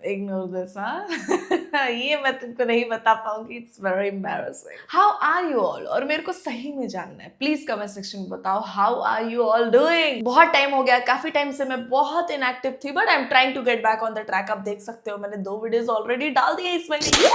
Ignore this हाँ ये मैं तुमको नहीं बता पाऊंगी, it's very embarrassing. How are you all? और मेरे को सही में जानना है, प्लीज कमेंट सेक्शन में बताओ how are you all doing. बहुत टाइम हो गया, काफी टाइम से मैं बहुत इनएक्टिव थी, but I am trying to get back on the track. आप देख सकते हो मैंने 2 वीडियोस ऑलरेडी डाल दिए इस महीने,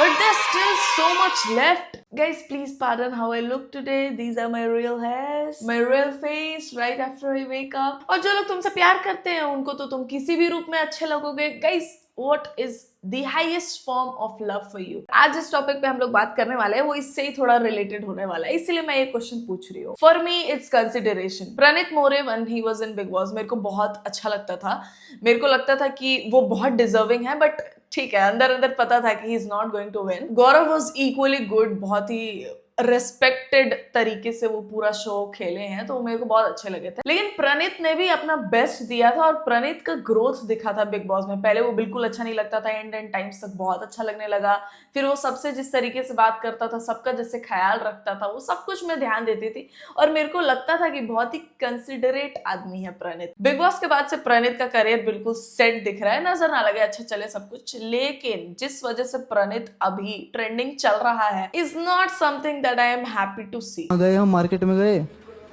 but there's still so much left. Guys, please pardon how I look today. These are my real hairs, my real face right after I wake up. और जो लोग तुमसे प्यार करते हैं उनको तो तुम किसी भी रूप में अच्छे लगोगे। Guys, what is the highest form of love for you? आज जिस टॉपिक पे हम लोग बात करने वाले हैं वो इससे ही थोड़ा रिलेटेड होने वाला है, इसीलिए मैं ये क्वेश्चन पूछ रही हूँ। For me it's consideration. Pranit More when he was in Bigg Boss मेरे को बहुत अच्छा लगता था। मेरे को लगता था कि वो बहुत डिजर्विंग है, बट ठीक है, अंदर अंदर पता था कि he is not going to win. Gaurav was equally good, बहुत ही रेस्पेक्टेड तरीके से वो पूरा शो खेले हैं, तो मेरे को बहुत अच्छे लगे थे। लेकिन प्रणीत ने भी अपना बेस्ट दिया था और प्रणीत का ग्रोथ दिखा था बिग बॉस में। पहले वो बिल्कुल अच्छा नहीं लगता था, एंड टाइम्स तक बहुत अच्छा लगने लगा। फिर वो सबसे जिस तरीके से बात करता था, सबका जैसे ख्याल रखता था, वो सब कुछ मैं ध्यान देती थी और मेरे को लगता था कि बहुत ही कंसिडरेट आदमी है प्रणीत। बिग बॉस के बाद से प्रणीत का करियर बिल्कुल सेट दिख रहा है, नजर ना लगे, अच्छा चले सब कुछ। लेकिन जिस वजह से प्रणीत अभी ट्रेंडिंग चल रहा है is not something that I am happy to see. गए हम मार्केट में गए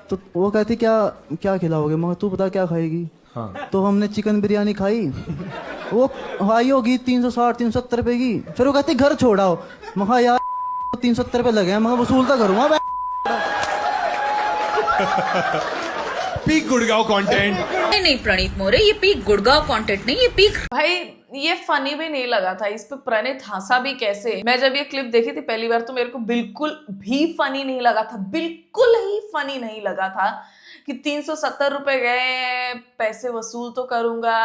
तो वो कहती क्या क्या खिलाओगे, मगर तू बता क्या खाएगी। हाँ। तो हमने चिकन बिरयानी खाई, वो आई होगी 360-370 रुपए की। फिर वो कहती घर छोड़ाओ, मगर यार 370 रुपए लगे हैं, मगर वसूल तो करूँगा। पीक गुड़गांव कंटेंट नहीं प्रणीत मोरे, ये पीक गुड़गांव कंटेंट नहीं, ये पीक। भाई ये फनी भी नहीं लगा था, इस पे प्रणीत हंसा भी कैसे। मैं जब ये क्लिप देखी थी पहली बार तो मेरे को बिल्कुल भी फनी नहीं लगा था, बिल्कुल ही फनी नहीं लगा था कि 370 रुपए गए, पैसे वसूल तो करूंगा।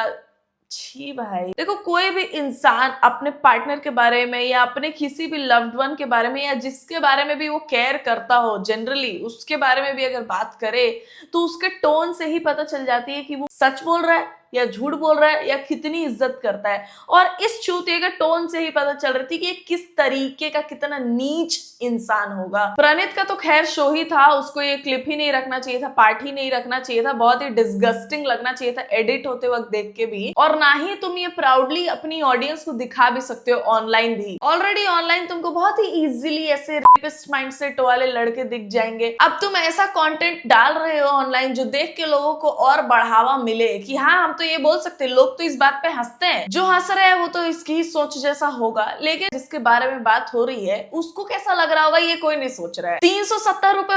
छी भाई, देखो कोई भी इंसान अपने पार्टनर के बारे में या अपने किसी भी लव्ड वन के बारे में या जिसके बारे में भी वो केयर करता हो, जनरली उसके बारे में भी अगर बात करे तो उसके टोन से ही पता चल जाती है कि वो सच बोल रहा है या झूठ बोल रहा है या कितनी इज्जत करता है। और इस चूतिए के टोन से ही पता चल रही थी कि ये किस तरीके का, कितना नीच इंसान होगा। प्रणीत का तो खैर शो ही था, उसको ये क्लिप ही नहीं रखना चाहिए था, पार्ट ही नहीं रखना चाहिए था, बहुत ही डिस्गस्टिंग लगना चाहिए था एडिट होते वक्त देख के भी। और ना ही तुम ये प्राउडली अपनी ऑडियंस को दिखा भी सकते हो ऑनलाइन भी। ऑलरेडी ऑनलाइन तुमको बहुत ही इजीली ऐसे रेपिस्ट माइंडसेट वाले लड़के दिख जाएंगे। अब तुम ऐसा कंटेंट डाल रहे हो ऑनलाइन जो देख के लोगों को और बढ़ावा मिले कि हाँ हम तो ये बोल सकते हैं, लोग तो इस बात पे हंसते हैं, जो हंस रहे हैं वो तो इसकी ही सोच जैसा होगा। लेकिन जिसके बारे में बात हो रही है उसको कैसा लग रहा होगा ये कोई नहीं सोच रहा है। 370 रुपए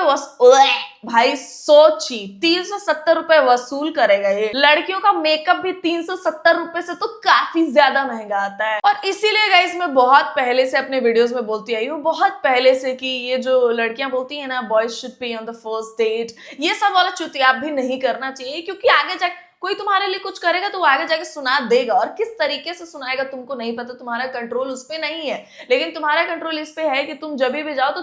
भाई सोची, 370 रुपए वसूल करेगा ये। लड़कियों का मेकअप भी 370 रुपए से तो काफी ज्यादा महंगा आता है। और इसीलिए गाइस मैं बहुत पहले से अपने वीडियोस में बोलती आई हूँ, बहुत पहले से, कि ये जो लड़कियां बोलती है ना boys should pay on the first date, ये सब वाला चुतियाब भी नहीं करना चाहिए। क्योंकि आगे जाके कोई तुम्हारे लिए कुछ करेगा तो वो आगे जाके सुना देगा, और किस तरीके से सुनाएगा तुमको नहीं पता, तुम्हारा कंट्रोल उस पे नहीं है। लेकिन तुम्हारा कंट्रोल इस पे है कि तुम जब भी जाओ तो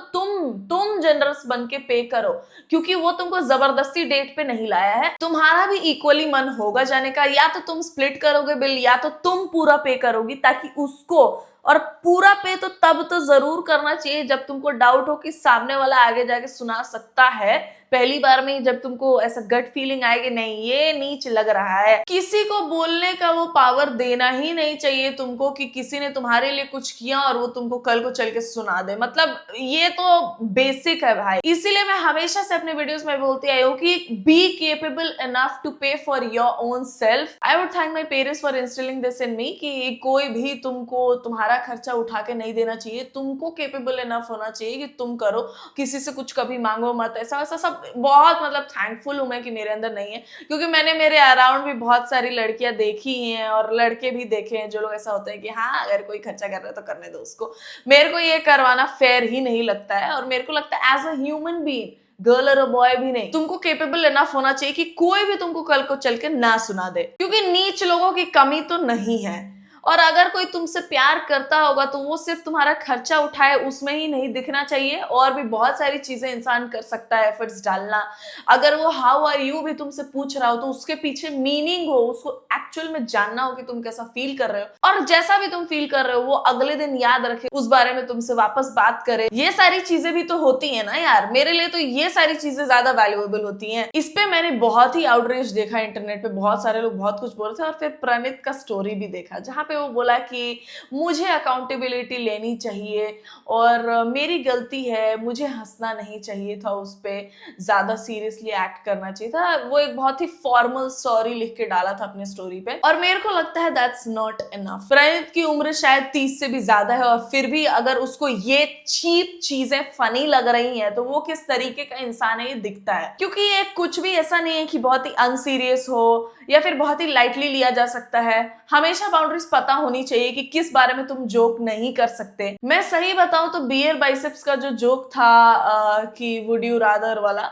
तुम जनरस बन के पे करो, क्योंकि वो तुमको जबरदस्ती डेट पे नहीं लाया है। तुम्हारा भी इक्वली मन होगा जाने का, या तो तुम स्प्लिट करोगे बिल या तो तुम पूरा पे करोगी, ताकि उसको, और पूरा पे तो तब तो जरूर करना चाहिए जब तुमको डाउट हो कि सामने वाला आगे जाके सुना सकता है। पहली बार में जब तुमको ऐसा गट फीलिंग आएगी नहीं ये नीच लग रहा है, किसी को बोलने का वो पावर देना ही नहीं चाहिए तुमको कि किसी ने तुम्हारे लिए कुछ किया और वो तुमको कल को चल के सुना दे। मतलब ये तो बेसिक है भाई। इसीलिए मैं हमेशा से अपने वीडियोस में बोलती आई हूँ कि be capable enough to pay for your own self. I would thank my parents for instilling this in me कि कोई भी तुमको तुम्हारा खर्चा उठा के नहीं देना चाहिए, तुमको केपेबल इनफ होना चाहिए कि तुम करो, किसी से कुछ कभी मांगो मत, ऐसा वैसा सब। बहुत मतलब थैंकफुल हूं मैं कि मेरे अंदर नहीं है, क्योंकि मैंने मेरे अराउंड भी बहुत सारी लड़कियां देखी हैं और लड़के भी देखे हैं जो लोग ऐसा होते हैं कि हाँ अगर कोई खर्चा कर रहा है तो करने दो उसको। मेरे को ये करवाना फेयर ही नहीं लगता है, और मेरे को लगता है as a human being, girl और बॉय भी नहीं, तुमको केपेबल इनफ होना चाहिए कि कोई भी तुमको कल को चल के ना सुना दे, क्योंकि नीच लोगों की कमी तो नहीं है। और अगर कोई तुमसे प्यार करता होगा तो वो सिर्फ तुम्हारा खर्चा उठाए उसमें ही नहीं दिखना चाहिए, और भी बहुत सारी चीजें इंसान कर सकता है एफर्ट्स डालना। अगर वो हाउ आर यू भी तुमसे पूछ रहा हो तो उसके पीछे मीनिंग हो, उसको एक्चुअल में जानना हो कि तुम कैसा फील कर रहे हो, और जैसा भी तुम फील कर रहे हो वो अगले दिन याद रखे, उस बारे में तुमसे वापस बात करे, ये सारी चीजें भी तो होती है ना यार। मेरे लिए तो ये सारी चीजें ज्यादा वैल्यूएबल होती हैं। इस पे मैंने बहुत ही आउटरीच देखा इंटरनेट पे, बहुत सारे लोग बहुत कुछ बोल रहे थे, और फिर प्रणीत का स्टोरी भी देखा जहां पे वो बोला कि मुझे अकाउंटेबिलिटी लेनी चाहिए और मेरी गलती है, मुझे हंसना नहीं चाहिए था, उस पे ज्यादा सीरियसली एक्ट करना चाहिए था। वो एक बहुत ही फॉर्मल सॉरी लिख के डाला था अपने स्टोरी पे, और मेरे को लगता है दैट्स नॉट इनफ। प्रणीत की उम्र शायद 30 से भी ज्यादा है, और फिर भी अगर उसको ये चीप चीजें फनी लग रही हैं तो वो किस तरीके का इंसान है ये दिखता है। क्योंकि ये कुछ भी ऐसा नहीं है कि बहुत ही अनसीरियस हो या फिर बहुत ही लाइटली लिया जा सकता है। हमेशा बाउंड्रीज पता होनी चाहिए कि किस बारे में तुम जोक नहीं कर सकते। मैं सही बताऊं तो बियर बाइसेप्स का जो जोक था कि वुड यू रादर वाला,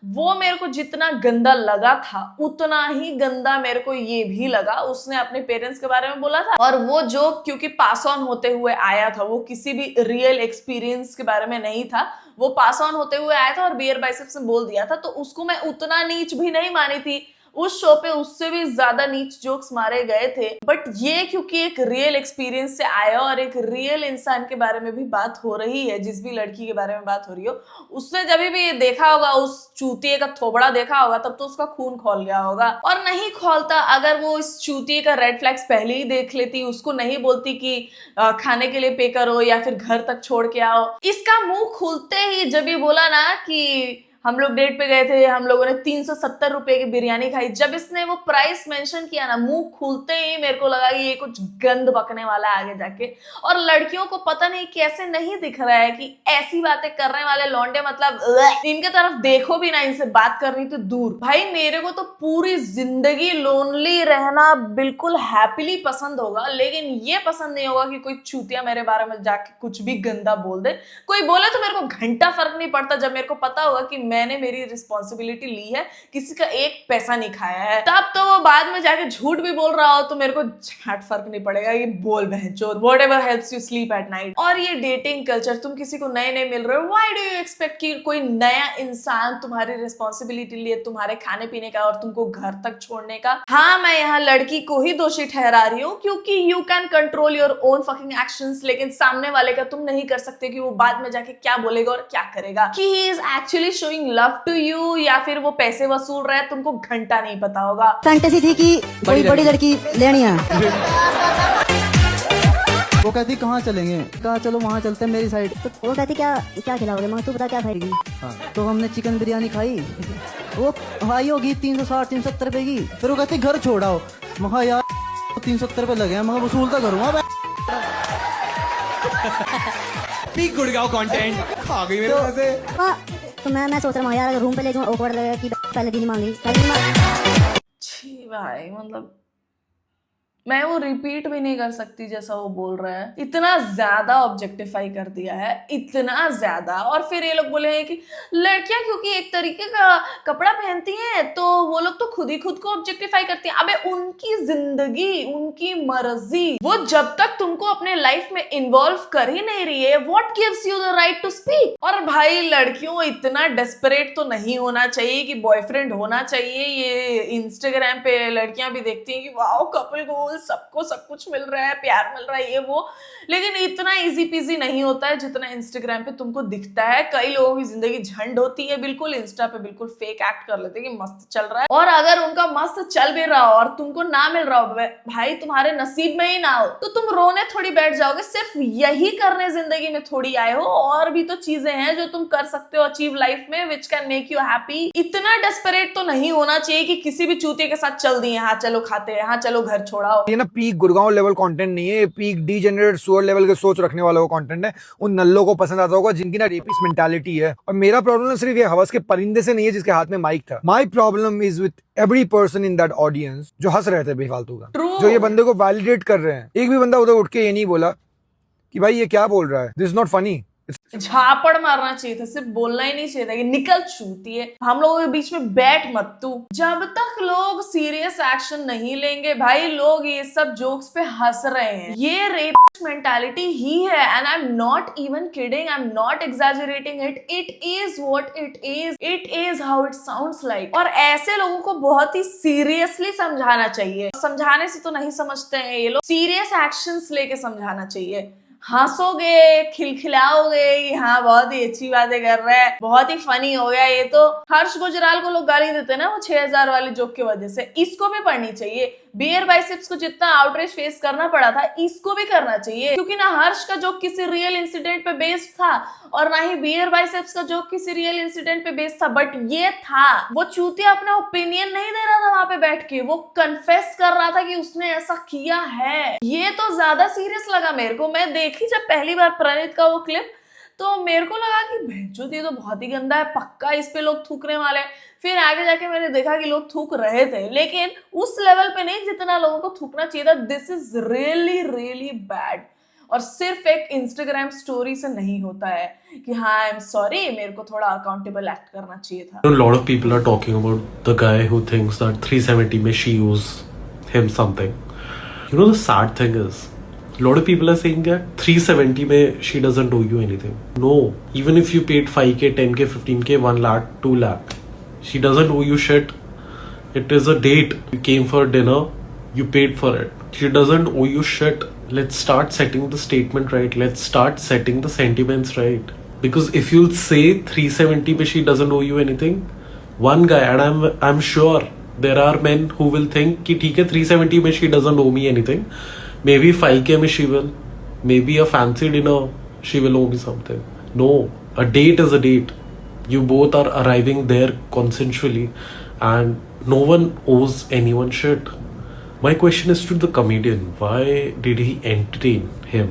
वो मेरे को जितना गंदा लगा था उतना ही गंदा मेरे को ये भी लगा। उसने अपने पेरेंट्स के बारे में बोला था, और वो जोक क्योंकि पास ऑन होते हुए आया था, वो किसी भी रियल एक्सपीरियंस के बारे में नहीं था, वो पास ऑन होते हुए आया था और बियर बाइसेप्स ने बोल दिया था, तो उसको मैं उतना नीच भी नहीं मानी थी। उस शो पे उससे भी ज्यादा नीच जोक्स मारे गए थे, बट ये क्योंकि एक रियल एक्सपीरियंस से आया और एक रियल इंसान के बारे में भी बात हो रही है, जिस भी लड़की के बारे में बात हो रही हो, उसने जब भी ये देखा होगा, उस चूतिए का थोबड़ा देखा होगा, तब तो उसका खून खौल गया होगा। और नहीं खौलता अगर वो इस चूतिए का रेड फ्लैग्स पहले ही देख लेती, उसको नहीं बोलती कि खाने के लिए पे करो या फिर घर तक छोड़ के आओ। इसका मुंह खुलते ही जब ये बोला ना कि हम लोग डेट पे गए थे, हम लोगों ने 370 रुपए की बिरयानी खाई, जब इसने वो प्राइस मेंशन किया ना, मुंह खुलते ही मेरे को लगा कि ये कुछ गंद बकने वाला है आगे जाके। और लड़कियों को पता नहीं कैसे नहीं दिख रहा है कि ऐसी बातें करने वाले लौंडे मतलब इनके तरफ देखो भी ना, इनसे बात करनी तो दूर। भाई मेरे को तो पूरी जिंदगी लोनली रहना बिल्कुल हैप्पीली पसंद होगा, लेकिन ये पसंद नहीं होगा कि कोई चूतिया मेरे बारे में जाके कुछ भी गंदा बोल दे। कोई बोले तो मेरे को घंटा फर्क नहीं पड़ता, जब मेरे को पता होगा कि मैंने मेरी रिस्पॉन्सिबिलिटी ली है, किसी का एक पैसा नहीं खाया है। तब तो वो बाद में जाके झूठ भी बोल रहा हो तो मेरे को झट फर्क नहीं पड़ेगा, ये बोल बहनचोद, whatever helps you sleep at night. और ये डेटिंग कल्चर, तुम किसी को नए नए मिल रहे हो, व्हाई डू यू एक्सपेक्ट कि कोई नया इंसान तुम्हारी रिस्पॉन्सिबिलिटी लिए तुम्हारे खाने पीने का और तुमको घर तक छोड़ने का। हाँ, मैं यहाँ लड़की को ही दोषी ठहरा रही हूँ क्योंकि you can control your own fucking actions, लेकिन सामने वाले का तुम नहीं कर सकते कि वो बाद में जाके क्या बोलेगा और क्या करेगा, कि he is actually showing love to you या फिर वो पैसे वसूल रहा है, तुमको घंटा नहीं पता होगा। फैंटेसी थी कि कोई बड़ी लड़की लेनी है। वो कहती कहाँ चलेंगे, कहा चलो वहाँ चलते हैं मेरी साइड। तो वो कहती क्या क्या खिलाओगे, मगर तू बता क्या खाएगी। तो हमने चिकन बिरयानी खाई, वो हाई होगी 360-370 रुपए की। फिर वो कहती घर छोड़ाओ, महा यार 370 रुपए लगे हैं, मगर वसूल तो करूँगा। पीक गुड़गांव कंटेंट आ गई मेरे पास से। तो मैं सोच रहा हूँ यार, अगर रूम पे ले जाऊँ ऑकवर्ड लगेगा कि पहले दिन मांगी। छी भाई, मतलब मैं वो रिपीट भी नहीं कर सकती जैसा वो बोल रहा है। इतना ज्यादा ऑब्जेक्टिफाई कर दिया है, इतना ज्यादा। और फिर ये लोग बोले हैं कि लड़कियां क्योंकि एक तरीके का कपड़ा पहनती हैं तो वो लोग तो खुद ही खुद को ऑब्जेक्टिफाई करती हैं। अबे उनकी जिंदगी, उनकी मर्जी, वो जब तक तुमको अपने लाइफ में इन्वॉल्व कर ही नहीं रही है, what gives you the right to speak. और भाई लड़कियों इतना डेस्परेट तो नहीं होना चाहिए कि बॉयफ्रेंड होना चाहिए। ये इंस्टाग्राम पे लड़कियां भी देखती हैं कि वाओ कपल गोल, सबको सब कुछ मिल रहा है, प्यार मिल रहा है, ये वो, लेकिन इतना इजी पीजी नहीं होता है जितना इंस्टाग्राम पे तुमको दिखता है। कई लोगों की जिंदगी झंड होती है, बिल्कुल इंस्टा पे बिल्कुल फेक एक्ट कर लेते हैं कि मस्त चल रहा है, और अगर उनका मस्त चल भी रहा हो और तुमको ना मिल रहा हो, भाई तुम्हारे नसीब में ही ना हो तो तुम रोने थोड़ी बैठ जाओगे। सिर्फ यही करने जिंदगी में थोड़ी आए हो, और भी तो चीजें हैं जो तुम कर सकते हो अचीव लाइफ में, which can make you happy. इतना डेस्परेट तो नहीं होना चाहिए कि किसी भी चूतिए के साथ चल दिए, हाँ चलो खाते हैं, हाँ चलो घर छोड़ाओ। ये ना पीक गुड़गांव लेवल कंटेंट नहीं है, पीक डीजेनरेट सुअर लेवल के सोच रखने वालों का कंटेंट है। उन नल्लों को पसंद आता होगा जिनकी ना रेपिस्ट मेंटालिटी है। और मेरा प्रॉब्लम सिर्फ ये हवस के परिंदे से नहीं है जिसके हाथ में माइक था। My problem is with every person in that audience जो हंस रहे थे बेफालतू का, जो ये बंदे को वैलिडेट कर रहे हैं। एक भी बंदा उधर उठ के ये नहीं बोला कि भाई ये क्या बोल रहा है, दिस इज नॉट फनी। झापड़ मारना चाहिए था, सिर्फ बोलना ही नहीं चाहिए था कि निकल चूती है, हम लोगों के बीच में बैठ मत तू। जब तक लोग सीरियस एक्शन नहीं लेंगे भाई, लोग ये सब जोक्स पे हंस रहे हैं, ये रेप मेंटालिटी ही है। And I am not even kidding, I am not exaggerating it, it is what it is how it sounds like. और ऐसे लोगों को बहुत ही सीरियसली समझाना चाहिए। समझाने से तो नहीं समझते हैं ये लोग, सीरियस एक्शंस लेके समझाना चाहिए। हंसोगे, खिलखिलाओगे, हाँ बहुत ही अच्छी बातें कर रहा है, बहुत ही फनी हो गया ये तो। हर्ष गुजराल को लोग गाली देते हैं ना वो 6000 वाले जोक की वजह से, इसको भी पढ़नी चाहिए। बियर बाइसेप्स को जितना आउटरीच फेस करना पड़ा था, इसको भी करना चाहिए, क्योंकि ना हर्ष का जोक किसी रियल इंसिडेंट पे बेस्ड था और ना ही बियर बाइसेप्स का जोक किसी रियल इंसिडेंट पे बेस्ड था, बट ये था। वो चूतिया अपना ओपिनियन नहीं दे रहा था वहां पे बैठ के, वो कन्फेस कर रहा था कि उसने ऐसा किया है। ये तो ज्यादा सीरियस लगा मेरे को। मैं देखी जब पहली बार प्रणीत का वो क्लिप, तो मेरे को लगा कि भैंचोद ये तो बहुत ही गंदा है, पक्का इस पे लोग थूकने वाले हैं। फिर आगे जाके मैंने देखा कि लोग थूक रहे थे, लेकिन उस लेवल पे नहीं जितना लोगों को थूकना चाहिए था। This is really really bad. और सिर्फ एक इंस्टाग्राम स्टोरी से नहीं होता है कि हाँ आई एम सॉरी, मेरे को थोड़ा अकाउंटेबल एक्ट करना चाहिए था। A lot of people are talking about the guy who thinks that 370 में she owes him something. You know the sad thing is, a lot of people are saying that 370 में she doesn't owe you anything. No, even if you paid 5k, 10k, 15k, 1 lakh, 2 lakh, she doesn't owe you shit. It is a date. You came for dinner, you paid for it. She doesn't owe you shit. Let's start setting the statement right. Let's start setting the sentiments right. Because if you'll say 370 में she doesn't owe you anything, one guy, and I'm sure there are men who will think कि ठीक है 370 में she doesn't owe me anything. Maybe 5k में she will. Maybe a fancy dinner she will owe me something. No, a date is a date. You both are arriving there consensually, and no one owes anyone shit. My question is to the comedian: why did he entertain him?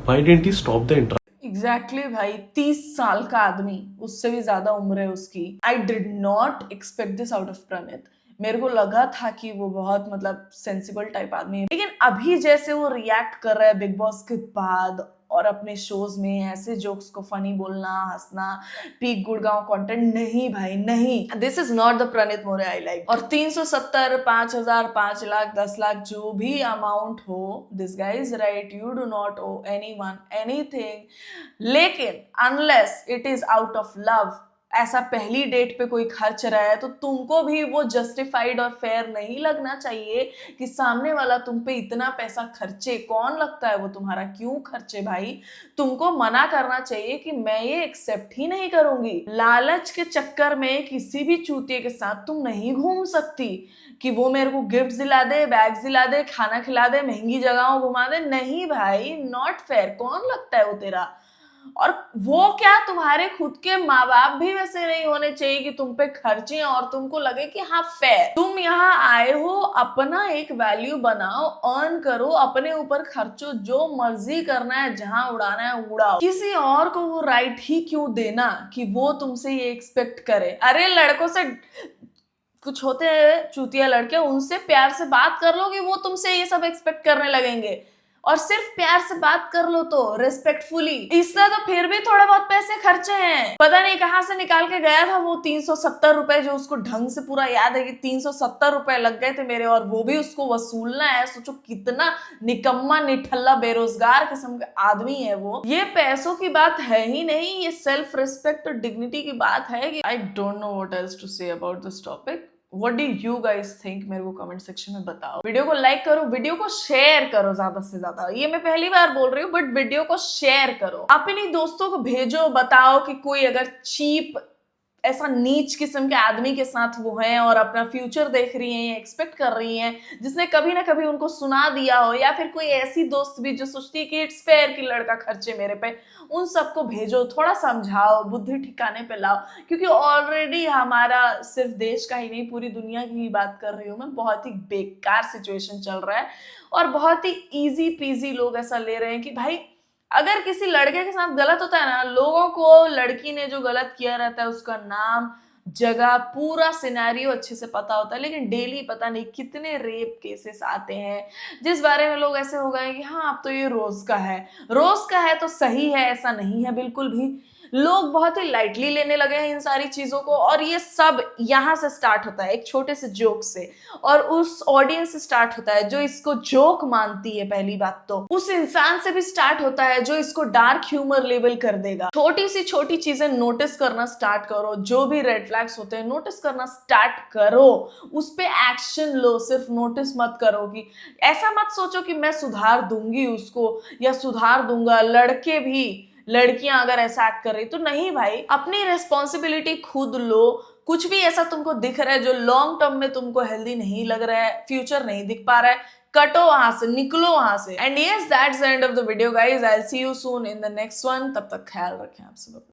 Why didn't he stop the interaction? Exactly भाई, 30 साल का आदमी, उससे भी ज्यादा उम्र है उसकी। I did not expect this out of Praneet. मेरे को लगा था कि वो बहुत मतलब सेंसिबल टाइप आदमी है, लेकिन अभी जैसे वो रिएक्ट कर रहा है बिग बॉस के बाद और अपने शोज में ऐसे जोक्स को फनी बोलना, हंसना, पीक गुड़गांव कंटेंट, नहीं भाई नहीं, this is not the Pranit More I like. और 370, 5000, 5 लाख, 10 लाख जो भी अमाउंट हो, this guy is right, you do not owe anyone anything. लेकिन unless it is out of love, ऐसा पहली डेट पे कोई खर्च रहा है, तो तुमको भी वो जस्टिफाइड और फेयर नहीं लगना चाहिए कि सामने वाला तुम पे इतना पैसा खर्चे। कौन लगता है वो तुम्हारा, क्यों खर्चे भाई? तुमको मना करना चाहिए कि मैं ये एक्सेप्ट ही नहीं करूंगी। लालच के चक्कर में किसी भी चूतिए के साथ तुम नहीं घूम सकती कि वो मेरे को गिफ्ट दिला दे, बैग्स दिला दे, खाना खिला दे, महंगी जगहों घुमा दे। नहीं भाई, नॉट फेयर। कौन लगता है वो तेरा? और वो क्या, तुम्हारे खुद के माँ बाप भी वैसे नहीं होने चाहिए कि तुम पे खर्चे और तुमको लगे कि हाँ फेयर। तुम यहाँ आए हो, अपना एक वैल्यू बनाओ, अर्न करो, अपने ऊपर खर्चो, जो मर्जी करना है, जहां उड़ाना है उड़ाओ। किसी और को वो राइट ही क्यों देना कि वो तुमसे ये एक्सपेक्ट करे? अरे लड़कों से कुछ होते हैं चूतिया लड़के, उनसे प्यार से बात कर लो कि वो तुमसे ये सब एक्सपेक्ट करने लगेंगे। और सिर्फ प्यार से बात कर लो तो रिस्पेक्टफुली। इसलिए तो फिर भी थोड़े बहुत पैसे खर्चे हैं, पता नहीं कहां से निकाल के गया था वो 370 रुपए, जो उसको ढंग से पूरा याद है कि 370 रुपए लग गए थे मेरे, और वो भी उसको वसूलना है। सोचो कितना निकम्मा निठल्ला बेरोजगार किस्म का आदमी है वो। ये पैसों की बात है ही नहीं, ये सेल्फ रिस्पेक्ट और डिग्निटी की बात है। कि I don't know what else to say about this topic. What do you guys think? मेरे को कमेंट सेक्शन में बताओ। वीडियो को लाइक करो, वीडियो को शेयर करो ज्यादा से ज्यादा। ये मैं पहली बार बोल रही हूँ, बट वीडियो को शेयर करो, अपने दोस्तों को भेजो। बताओ कि कोई अगर चीप ऐसा नीच किस्म के आदमी के साथ वो हैं और अपना फ्यूचर देख रही हैं या एक्सपेक्ट कर रही हैं, जिसने कभी ना कभी उनको सुना दिया हो, या फिर कोई ऐसी दोस्त भी जो सोचती है कि इट्स फेयर कि लड़का खर्चे मेरे पे, उन सबको भेजो, थोड़ा समझाओ, बुद्धि ठिकाने पे लाओ। क्योंकि ऑलरेडी हमारा सिर्फ देश का ही नहीं, पूरी दुनिया की ही बात कर रही हूँ मैं, बहुत ही बेकार सिचुएशन चल रहा है और बहुत ही इजी पीजी लोग ऐसा ले रहे हैं कि भाई अगर किसी लड़के के साथ गलत होता है ना, लोगों को लड़की ने जो गलत किया रहता है उसका नाम जगह पूरा सिनेरियो अच्छे से पता होता है, लेकिन डेली पता नहीं कितने रेप केसेस आते हैं जिस बारे में लोग ऐसे हो गए कि हाँ अब तो ये रोज का है तो सही है, ऐसा नहीं है बिल्कुल भी। लोग बहुत ही लाइटली लेने लगे हैं इन सारी चीजों को, और ये सब यहाँ से स्टार्ट होता है एक छोटे से जोक से, और उस ऑडियंस से स्टार्ट होता है जो इसको जोक मानती है। पहली बात तो उस इंसान से भी स्टार्ट होता है जो इसको डार्क ह्यूमर लेवल कर देगा। छोटी सी छोटी चीजें नोटिस करना स्टार्ट करो, जो भी रेड फ्लैग्स होते हैं नोटिस करना स्टार्ट करो, उस पे एक्शन लो, सिर्फ नोटिस मत करो। कि ऐसा मत सोचो कि मैं सुधार दूंगी उसको या सुधार दूंगा। लड़के भी, लड़कियां अगर ऐसा एक्ट कर रही तो नहीं भाई, अपनी रिस्पॉन्सिबिलिटी खुद लो। कुछ भी ऐसा तुमको दिख रहा है जो लॉन्ग टर्म में तुमको हेल्दी नहीं लग रहा है, फ्यूचर नहीं दिख पा रहा है, कटो वहां से, निकलो वहां से। And yes, that's the end of the video guys. I will see you soon in the next one. तब तक ख्याल रखें आप सब।